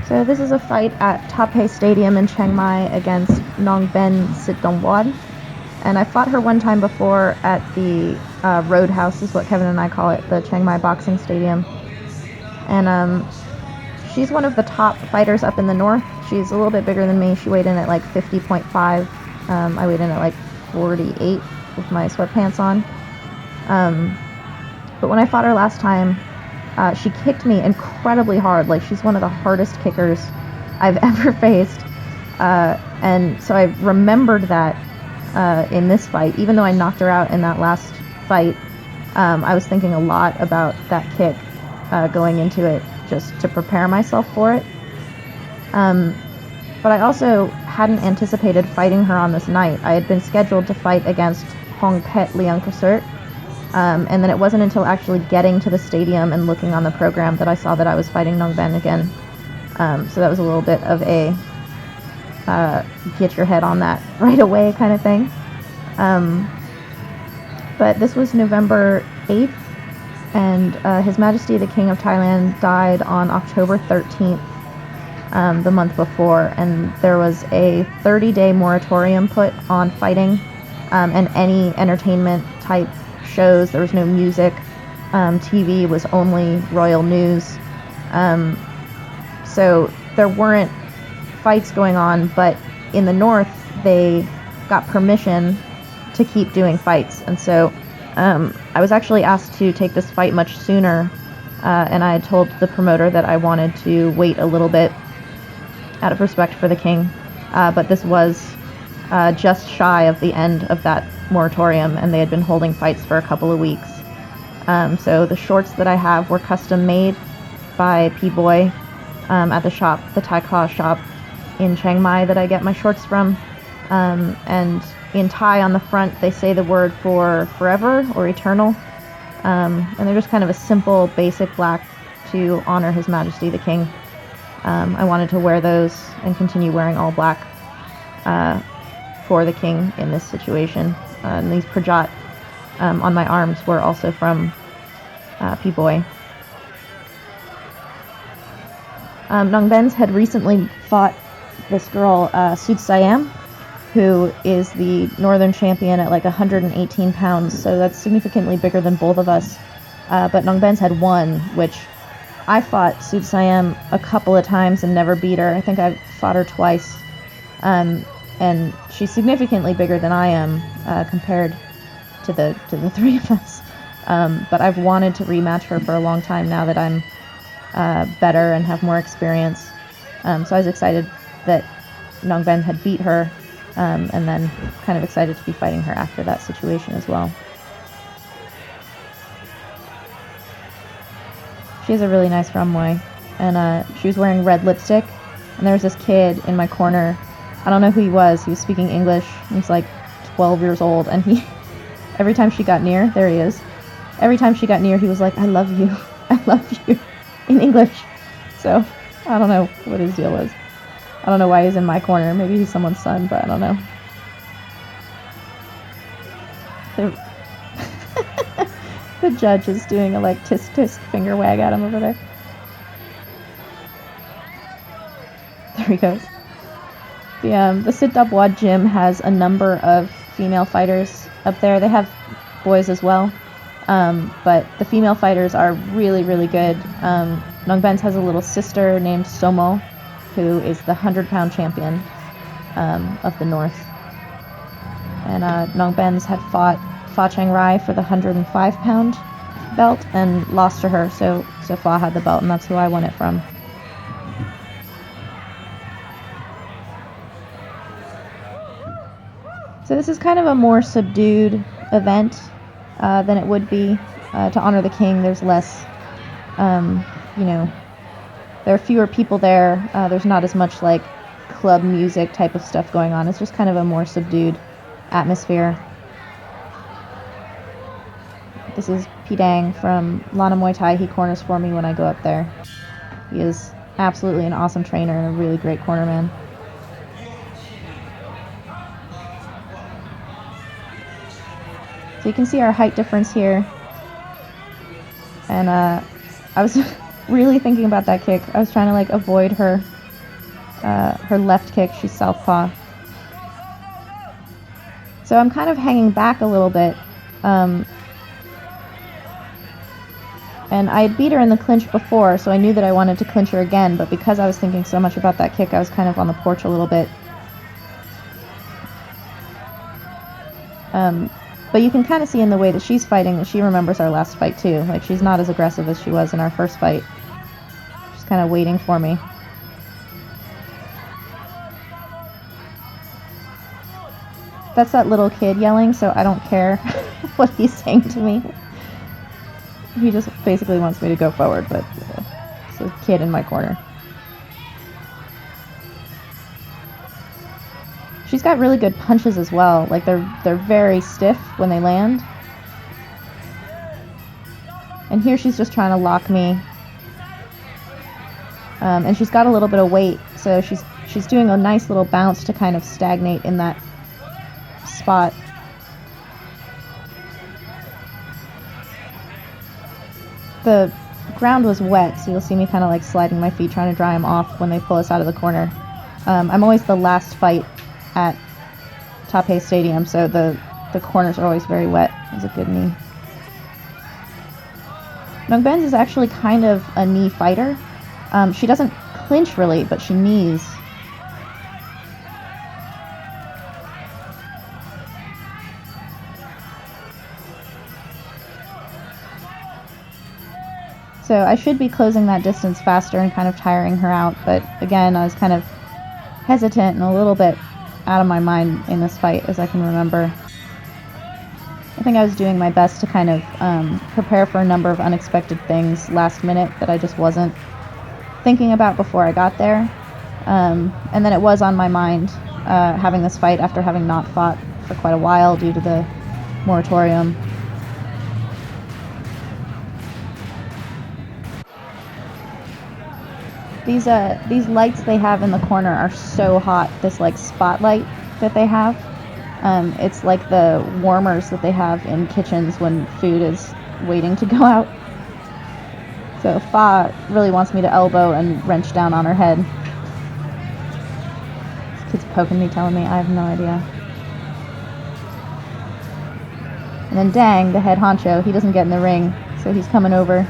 So this is a fight at Taipei Stadium in Chiang Mai against Nong and I fought her one time before at the Roadhouse, is what Kevin and I call it, the Chiang Mai boxing stadium. And she's one of the top fighters up in the north. She's a little bit bigger than me. She weighed in at like 50.5. I weighed in at like 48 with my sweatpants on. But when I fought her last time, she kicked me incredibly hard. Like, she's one of the hardest kickers I've ever faced. And so I remembered that in this fight. Even though I knocked her out in that last fight, I was thinking a lot about that kick going into it, just to prepare myself for it. But I also hadn't anticipated fighting her on this night. I had been scheduled to fight against Hong Pet Liang Kasert. And then it wasn't until actually getting to the stadium and looking on the program that I saw that I was fighting Nong Ben again. So that was a little bit of a get your head on that right away kind of thing. But this was November 8th, and His Majesty the King of Thailand died on October 13th, the month before, and there was a 30-day moratorium put on fighting and any entertainment type shows. There was no music. TV was only royal news. So there weren't fights going on, but in the north they got permission to keep doing fights. And so I was actually asked to take this fight much sooner, and I had told the promoter that I wanted to wait a little bit out of respect for the king. But this was just shy of the end of that moratorium, and they had been holding fights for a couple of weeks. So the shorts that I have were custom made by P-Boy at the shop, the Thai Claw shop in Chiang Mai that I get my shorts from. And in Thai on the front they say the word for forever or eternal. And they're just kind of a simple, basic black to honor His Majesty the King. I wanted to wear those and continue wearing all black for the king in this situation. And these Prajat on my arms were also from P-Boy. Nong Benz had recently fought this girl, Sud Siam, who is the northern champion at like 118 pounds, so that's significantly bigger than both of us. But Nong Benz had won, which I fought Sud Siam a couple of times and never beat her. I think I fought her twice. And she's significantly bigger than I am compared to the three of us. But I've wanted to rematch her for a long time now that I'm better and have more experience. So I was excited that Nong Ben had beat her, and then kind of excited to be fighting her after that situation as well. She has a really nice Muay, and she was wearing red lipstick, and there was this kid in my corner. I don't know who he was. He was speaking English. He was like 12 years old, and every time she got near, there he is. Every time she got near, he was like, "I love you, I love you," in English. So I don't know what his deal was. I don't know why he's in my corner. Maybe he's someone's son, but I don't know. The judge is doing a like tisk tisk finger wag at him over there. There he goes. The Sit Dub Wad gym has a number of female fighters up there. They have boys as well, but the female fighters are really, really good. Nong Benz has a little sister named Somo, who is the 100-pound champion of the north. And Nong Benz had fought Fa Chang Rai for the 105-pound belt and lost to her, so Fa had the belt, and that's who I won it from. So this is kind of a more subdued event than it would be to honor the king. There's less, there are fewer people there. There's not as much like club music type of stuff going on. It's just kind of a more subdued atmosphere. This is Pidang from Lana Muay Thai. He corners for me when I go up there. He is absolutely an awesome trainer and a really great cornerman. So you can see our height difference here. And I was really thinking about that kick. I was trying to like avoid her her left kick, she's southpaw. So I'm kind of hanging back a little bit. And I had beat her in the clinch before, so I knew that I wanted to clinch her again, but because I was thinking so much about that kick, I was kind of on the porch a little bit. But you can kind of see in the way that she's fighting that she remembers our last fight too. Like, she's not as aggressive as she was in our first fight. She's kind of waiting for me. That's that little kid yelling, so I don't care what he's saying to me. He just basically wants me to go forward, but it's a kid in my corner. She's got really good punches as well. Like, they're very stiff when they land. And here she's just trying to lock me. And she's got a little bit of weight, so she's doing a nice little bounce to kind of stagnate in that spot. The ground was wet, so you'll see me kind of like sliding my feet, trying to dry them off when they pull us out of the corner. I'm always the last fight at Taipei Stadium, so the corners are always very wet. It was a good knee. Nong Benz is actually kind of a knee fighter. She doesn't clinch really, but she knees. So I should be closing that distance faster and kind of tiring her out, but again, I was kind of hesitant and a little bit out of my mind in this fight, as I can remember. I think I was doing my best to kind of prepare for a number of unexpected things last minute that I just wasn't thinking about before I got there. And then it was on my mind having this fight after having not fought for quite a while due to the moratorium. These lights they have in the corner are so hot. This like spotlight that they have, it's like the warmers that they have in kitchens when food is waiting to go out. So Fa really wants me to elbow and wrench down on her head. This kid's poking me, telling me I have no idea. And then Dang, the head honcho, he doesn't get in the ring, so he's coming over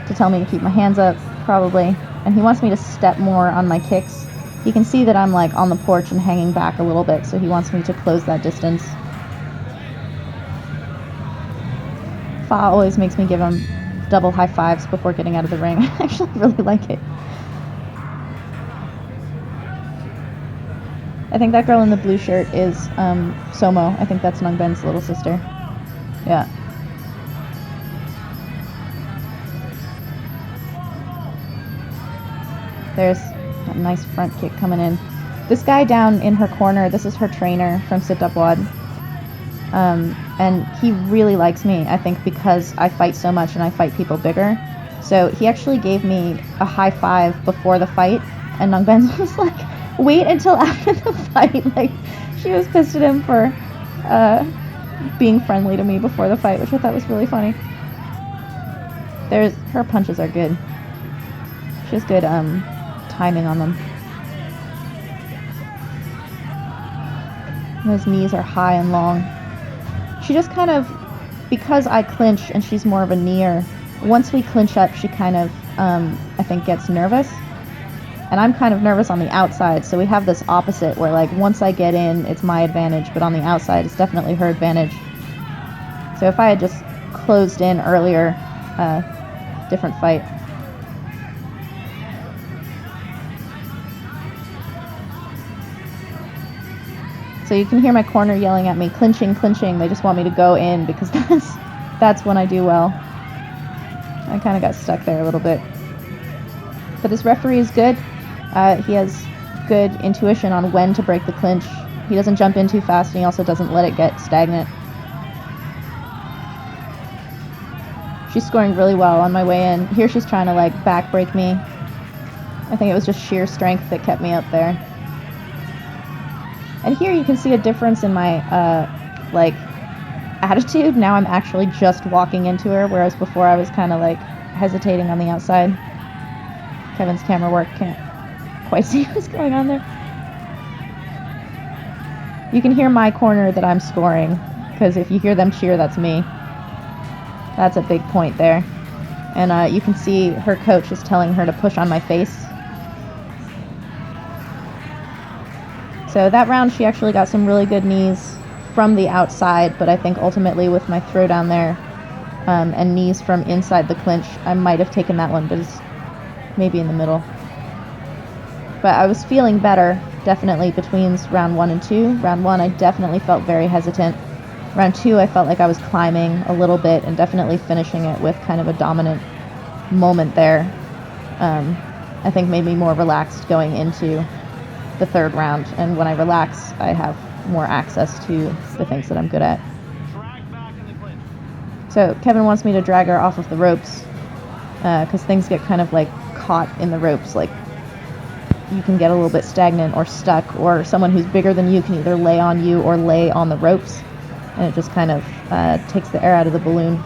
to tell me to keep my hands up, probably. And he wants me to step more on my kicks. You can see that I'm like on the porch and hanging back a little bit, so he wants me to close that distance. Fa always makes me give him double high fives before getting out of the ring. I actually really like it. I think that girl in the blue shirt is Somo. I think that's Nong Ben's little sister. Yeah. There's a nice front kick coming in. This guy down in her corner, this is her trainer from Sitapwad. And he really likes me, I think, because I fight so much and I fight people bigger. So he actually gave me a high five before the fight, and Nong Ben was like, wait until after the fight. Like, she was pissed at him for being friendly to me before the fight, which I thought was really funny. Her punches are good. She has good timing on them. And those knees are high and long. She just kind of, because I clinch and she's more of a kneer, once we clinch up, she kind of, I think, gets nervous. And I'm kind of nervous on the outside, so we have this opposite where, like, once I get in, it's my advantage, but on the outside, it's definitely her advantage. So if I had just closed in earlier, different fight. So you can hear my corner yelling at me, clinching, clinching. They just want me to go in because that's when I do well. I kind of got stuck there a little bit. But this referee is good. He has good intuition on when to break the clinch. He doesn't jump in too fast, and he also doesn't let it get stagnant. She's scoring really well on my way in. Here she's trying to, like, back break me. I think it was just sheer strength that kept me up there. And here you can see a difference in my, like, attitude. Now I'm actually just walking into her, whereas before I was kind of, like, hesitating on the outside. Kevin's camera work can't quite see what's going on there. You can hear my corner that I'm scoring, because if you hear them cheer, that's me. That's a big point there. And you can see her coach is telling her to push on my face. So that round she actually got some really good knees from the outside, but I think ultimately with my throwdown there and knees from inside the clinch, I might have taken that one, but it's maybe in the middle. But I was feeling better, definitely, between round 1 and 2. Round 1, I definitely felt very hesitant. Round 2, I felt like I was climbing a little bit and definitely finishing it with kind of a dominant moment there. I think made me more relaxed going into the third round. And when I relax, I have more access to the things that I'm good at. So Kevin wants me to drag her off of the ropes because things get kind of like caught in the ropes, like you can get a little bit stagnant or stuck, or someone who's bigger than you can either lay on you or lay on the ropes, and it just kind of takes the air out of the balloon.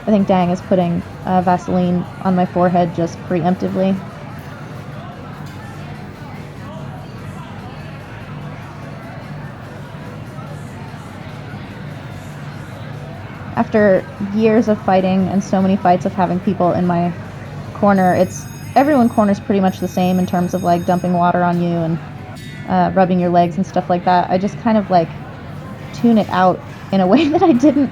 I think Dang is putting Vaseline on my forehead just preemptively. After years of fighting and so many fights of having people in my corner, everyone corner's pretty much the same in terms of like dumping water on you and rubbing your legs and stuff like that. I just kind of like tune it out in a way that I didn't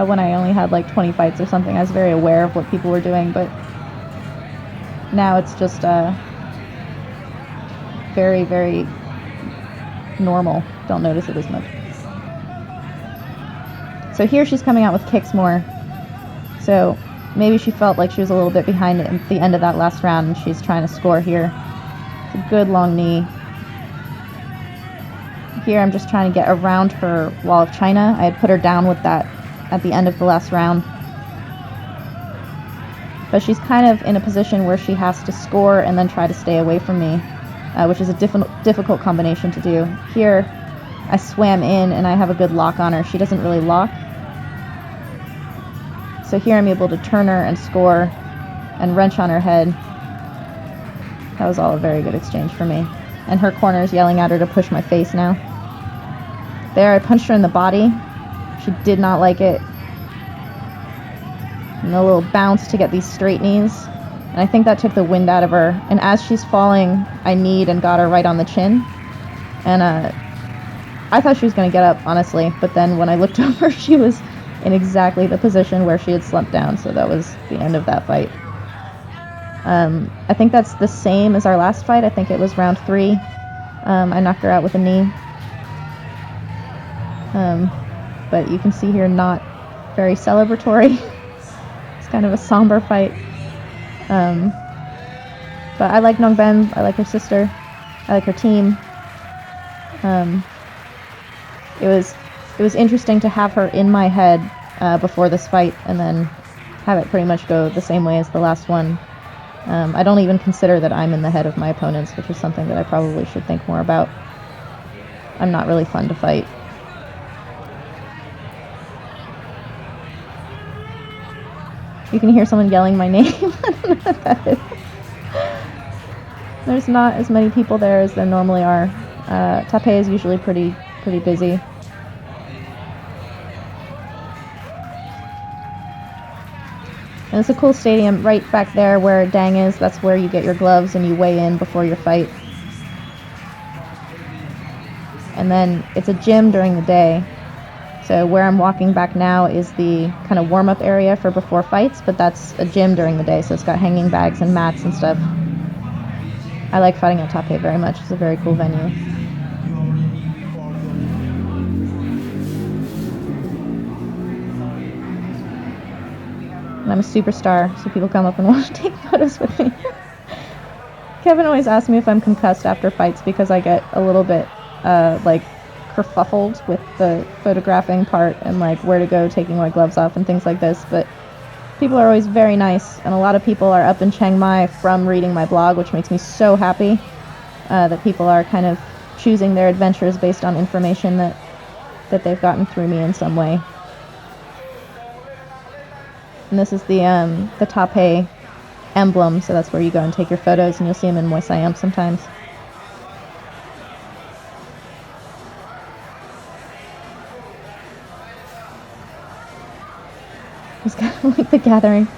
when I only had like 20 fights or something. I was very aware of what people were doing, but now it's just very, very normal. Don't notice it as much. So here she's coming out with kicks more. So maybe she felt like she was a little bit behind at the end of that last round, and she's trying to score here. It's a good long knee. Here I'm just trying to get around her wall of China. I had put her down with that at the end of the last round. But she's kind of in a position where she has to score and then try to stay away from me, which is a difficult combination to do. Here I swam in and I have a good lock on her. She doesn't really lock. So here I'm able to turn her and score and wrench on her head. That was all a very good exchange for me. And her corner is yelling at her to push my face now. There, I punched her in the body. She did not like it. And a little bounce to get these straight knees. And I think that took the wind out of her. And as she's falling, I kneed and got her right on the chin. And I thought she was going to get up, honestly. But then when I looked over, she was in exactly the position where she had slumped down, so that was the end of that fight. I think that's the same as our last fight. I think it was round 3. I knocked her out with a knee. But you can see here, not very celebratory. It's kind of a somber fight. But I like Nong, I like her sister, I like her team. It was interesting to have her in my head before this fight and then have it pretty much go the same way as the last one. I don't even consider that I'm in the head of my opponents, which is something that I probably should think more about. I'm not really fun to fight. You can hear someone yelling my name. I don't know what that is. There's not as many people there as there normally are. Taipei is usually pretty busy. And it's a cool stadium right back there where Dang is. That's where you get your gloves and you weigh in before your fight. And then it's a gym during the day. So where I'm walking back now is the kind of warm-up area for before fights, but that's a gym during the day, so it's got hanging bags and mats and stuff. I like fighting at Taipei very much. It's a very cool venue. And I'm a superstar, so people come up and want to take photos with me. Kevin always asks me if I'm concussed after fights because I get a little bit, kerfuffled with the photographing part and, where to go taking my gloves off and things like this. But people are always very nice, and a lot of people are up in Chiang Mai from reading my blog, which makes me so happy that people are kind of choosing their adventures based on information that they've gotten through me in some way. And this is the Taipei emblem, so that's where you go and take your photos, and you'll see him in Muay Siam sometimes. It's kind of like the gathering.